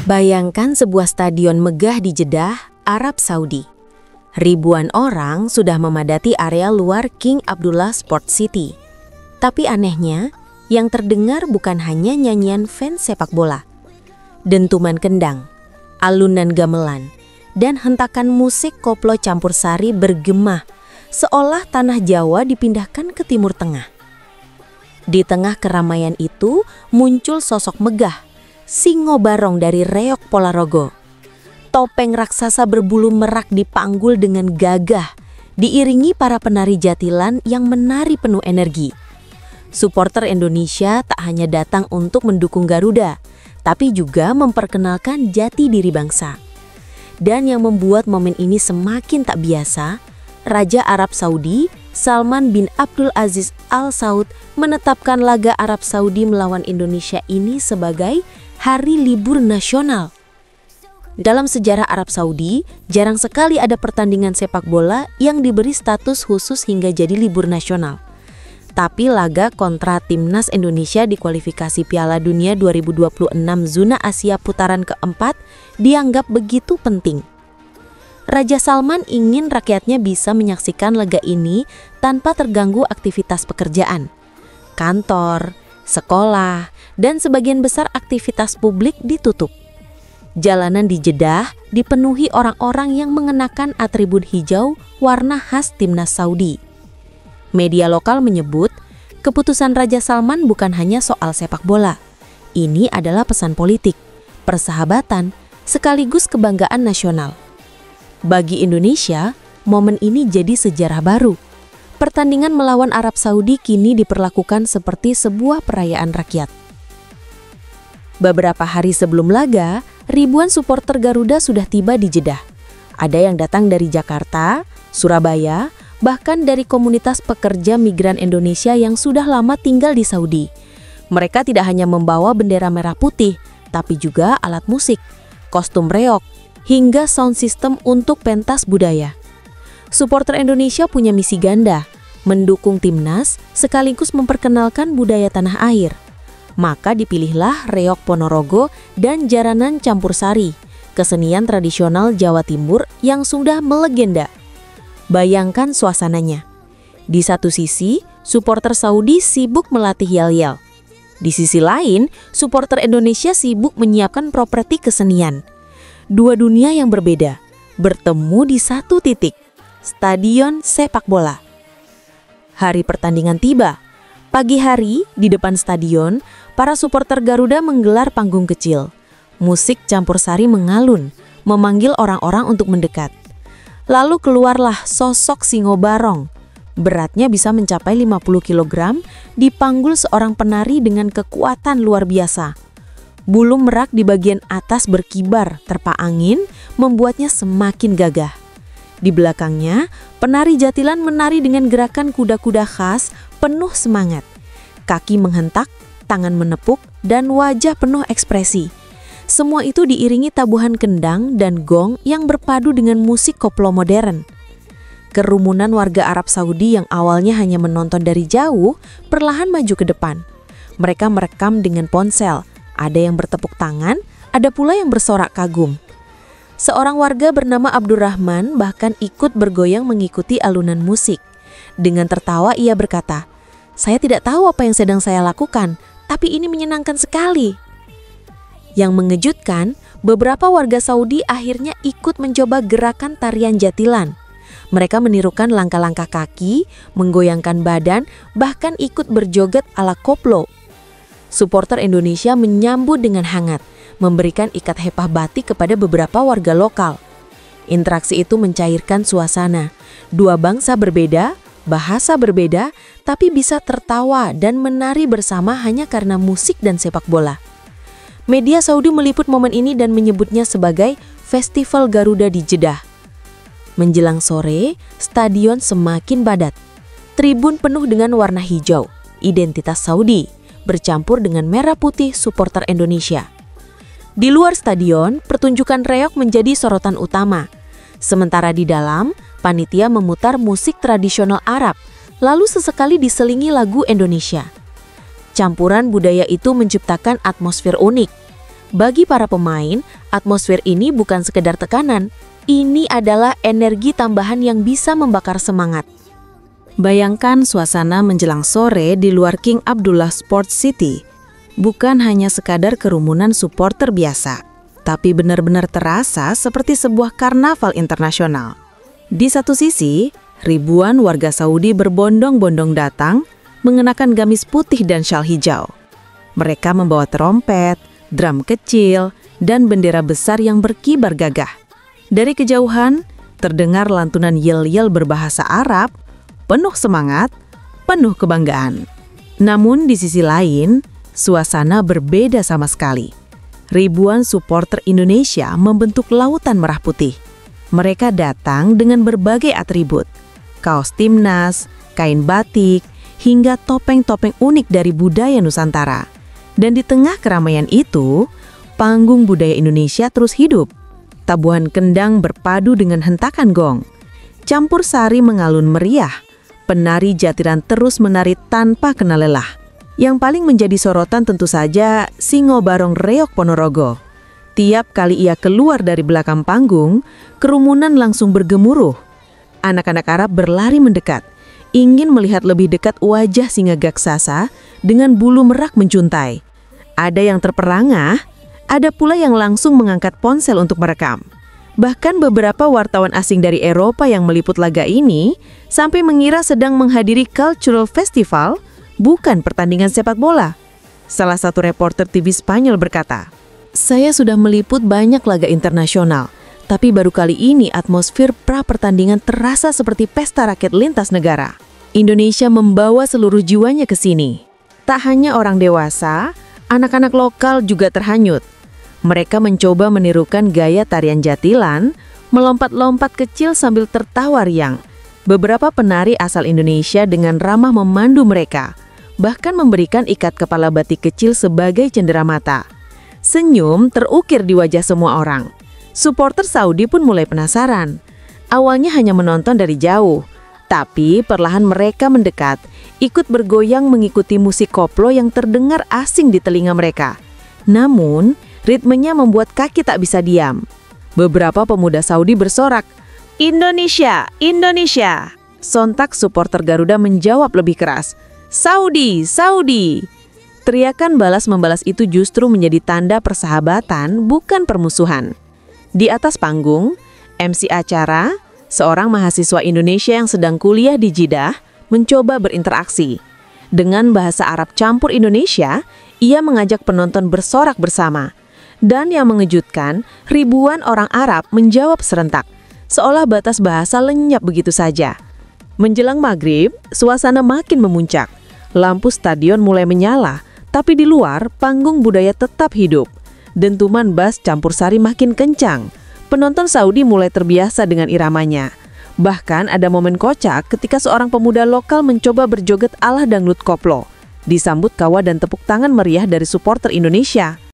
Bayangkan sebuah stadion megah di Jeddah, Arab Saudi. Ribuan orang sudah memadati area luar King Abdullah Sport City. Tapi anehnya, yang terdengar bukan hanya nyanyian fans sepak bola. Dentuman kendang, alunan gamelan, dan hentakan musik koplo campur sari bergema, seolah tanah Jawa dipindahkan ke Timur Tengah. Di tengah keramaian itu muncul sosok megah, Singo Barong dari Reok Ponorogo. Topeng raksasa berbulu merak dipanggul dengan gagah, diiringi para penari jatilan yang menari penuh energi. Supporter Indonesia tak hanya datang untuk mendukung Garuda, tapi juga memperkenalkan jati diri bangsa. Dan yang membuat momen ini semakin tak biasa, Raja Arab Saudi, Salman bin Abdul Aziz Al Saud, menetapkan laga Arab Saudi melawan Indonesia ini sebagai hari libur nasional. Dalam sejarah Arab Saudi, jarang sekali ada pertandingan sepak bola yang diberi status khusus hingga jadi libur nasional. Tapi laga kontra Timnas Indonesia di kualifikasi Piala Dunia 2026 zona Asia putaran keempat dianggap begitu penting. Raja Salman ingin rakyatnya bisa menyaksikan laga ini tanpa terganggu aktivitas pekerjaan. Kantor, sekolah, dan sebagian besar aktivitas publik ditutup. Jalanan di Jeddah dipenuhi orang-orang yang mengenakan atribut hijau warna khas Timnas Saudi. Media lokal menyebut, keputusan Raja Salman bukan hanya soal sepak bola. Ini adalah pesan politik, persahabatan, sekaligus kebanggaan nasional. Bagi Indonesia, momen ini jadi sejarah baru. Pertandingan melawan Arab Saudi kini diperlakukan seperti sebuah perayaan rakyat. Beberapa hari sebelum laga, ribuan supporter Garuda sudah tiba di Jeddah. Ada yang datang dari Jakarta, Surabaya, bahkan dari komunitas pekerja migran Indonesia yang sudah lama tinggal di Saudi. Mereka tidak hanya membawa bendera merah putih, tapi juga alat musik, kostum reok, hingga sound system untuk pentas budaya. Supporter Indonesia punya misi ganda, mendukung timnas sekaligus memperkenalkan budaya tanah air. Maka dipilihlah Reok Ponorogo dan Jaranan Campur Sari, kesenian tradisional Jawa Timur yang sudah melegenda. Bayangkan suasananya. Di satu sisi, supporter Saudi sibuk melatih yel-yel. Di sisi lain, supporter Indonesia sibuk menyiapkan properti kesenian. Dua dunia yang berbeda, bertemu di satu titik, stadion sepak bola. Hari pertandingan tiba. Pagi hari, di depan stadion, para supporter Garuda menggelar panggung kecil. Musik campur sari mengalun, memanggil orang-orang untuk mendekat. Lalu keluarlah sosok Singo Barong. Beratnya bisa mencapai 50 kg, dipanggul seorang penari dengan kekuatan luar biasa. Bulu merak di bagian atas berkibar, terpa angin, membuatnya semakin gagah. Di belakangnya, penari jatilan menari dengan gerakan kuda-kuda khas, penuh semangat. Kaki menghentak, tangan menepuk, dan wajah penuh ekspresi. Semua itu diiringi tabuhan kendang dan gong yang berpadu dengan musik koplo modern. Kerumunan warga Arab Saudi yang awalnya hanya menonton dari jauh, perlahan maju ke depan. Mereka merekam dengan ponsel, ada yang bertepuk tangan, ada pula yang bersorak kagum. Seorang warga bernama Abdurrahman bahkan ikut bergoyang mengikuti alunan musik. Dengan tertawa ia berkata, "Saya tidak tahu apa yang sedang saya lakukan, tapi ini menyenangkan sekali." Yang mengejutkan, beberapa warga Saudi akhirnya ikut mencoba gerakan tarian jatilan. Mereka menirukan langkah-langkah kaki, menggoyangkan badan, bahkan ikut berjoget ala koplo. Supporter Indonesia menyambut dengan hangat, memberikan ikat hepah batik kepada beberapa warga lokal. Interaksi itu mencairkan suasana. Dua bangsa berbeda, bahasa berbeda, tapi bisa tertawa dan menari bersama hanya karena musik dan sepak bola. Media Saudi meliput momen ini dan menyebutnya sebagai Festival Garuda di Jeddah. Menjelang sore, stadion semakin padat. Tribun penuh dengan warna hijau, identitas Saudi, bercampur dengan merah putih supporter Indonesia. Di luar stadion, pertunjukan reok menjadi sorotan utama. Sementara di dalam, panitia memutar musik tradisional Arab, lalu sesekali diselingi lagu Indonesia. Campuran budaya itu menciptakan atmosfer unik. Bagi para pemain, atmosfer ini bukan sekedar tekanan. Ini adalah energi tambahan yang bisa membakar semangat. Bayangkan suasana menjelang sore di luar King Abdullah Sports City. Bukan hanya sekadar kerumunan supporter biasa, tapi benar-benar terasa seperti sebuah karnaval internasional. Di satu sisi, ribuan warga Saudi berbondong-bondong datang mengenakan gamis putih dan syal hijau. Mereka membawa trompet, drum kecil, dan bendera besar yang berkibar gagah. Dari kejauhan, terdengar lantunan yel-yel berbahasa Arab, penuh semangat, penuh kebanggaan. Namun di sisi lain, suasana berbeda sama sekali. Ribuan supporter Indonesia membentuk lautan merah putih. Mereka datang dengan berbagai atribut, kaos timnas, kain batik, hingga topeng-topeng unik dari budaya Nusantara. Dan di tengah keramaian itu, panggung budaya Indonesia terus hidup. Tabuhan kendang berpadu dengan hentakan gong. Campur sari mengalun meriah. Penari jatiran terus menari tanpa kenal lelah. Yang paling menjadi sorotan tentu saja Singo Barong Reog Ponorogo. Tiap kali ia keluar dari belakang panggung, kerumunan langsung bergemuruh. Anak-anak Arab berlari mendekat, ingin melihat lebih dekat wajah singa gaksasa dengan bulu merak menjuntai. Ada yang terperangah, ada pula yang langsung mengangkat ponsel untuk merekam. Bahkan beberapa wartawan asing dari Eropa yang meliput laga ini sampai mengira sedang menghadiri cultural festival, bukan pertandingan sepak bola. Salah satu reporter TV Spanyol berkata, "Saya sudah meliput banyak laga internasional, tapi baru kali ini atmosfer pra-pertandingan terasa seperti pesta rakyat lintas negara." Indonesia membawa seluruh jiwanya ke sini. Tak hanya orang dewasa, anak-anak lokal juga terhanyut. Mereka mencoba menirukan gaya tarian jatilan, melompat-lompat kecil sambil tertawa riang. Beberapa penari asal Indonesia dengan ramah memandu mereka, bahkan memberikan ikat kepala batik kecil sebagai cenderamata. Senyum terukir di wajah semua orang. Supporter Saudi pun mulai penasaran. Awalnya hanya menonton dari jauh, tapi perlahan mereka mendekat, ikut bergoyang mengikuti musik koplo yang terdengar asing di telinga mereka. Namun, ritmenya membuat kaki tak bisa diam. Beberapa pemuda Saudi bersorak, "Indonesia, Indonesia!" Sontak supporter Garuda menjawab lebih keras, "Saudi, Saudi!" Teriakan balas-membalas itu justru menjadi tanda persahabatan, bukan permusuhan. Di atas panggung, MC acara, seorang mahasiswa Indonesia yang sedang kuliah di Jeddah, mencoba berinteraksi. Dengan bahasa Arab campur Indonesia, ia mengajak penonton bersorak bersama. Dan yang mengejutkan, ribuan orang Arab menjawab serentak, seolah batas bahasa lenyap begitu saja. Menjelang maghrib, suasana makin memuncak. Lampu stadion mulai menyala, tapi di luar panggung budaya tetap hidup. Dentuman bass campur sari makin kencang. Penonton Saudi mulai terbiasa dengan iramanya. Bahkan ada momen kocak ketika seorang pemuda lokal mencoba berjoget ala dangdut koplo. Disambut kawah dan tepuk tangan meriah dari supporter Indonesia.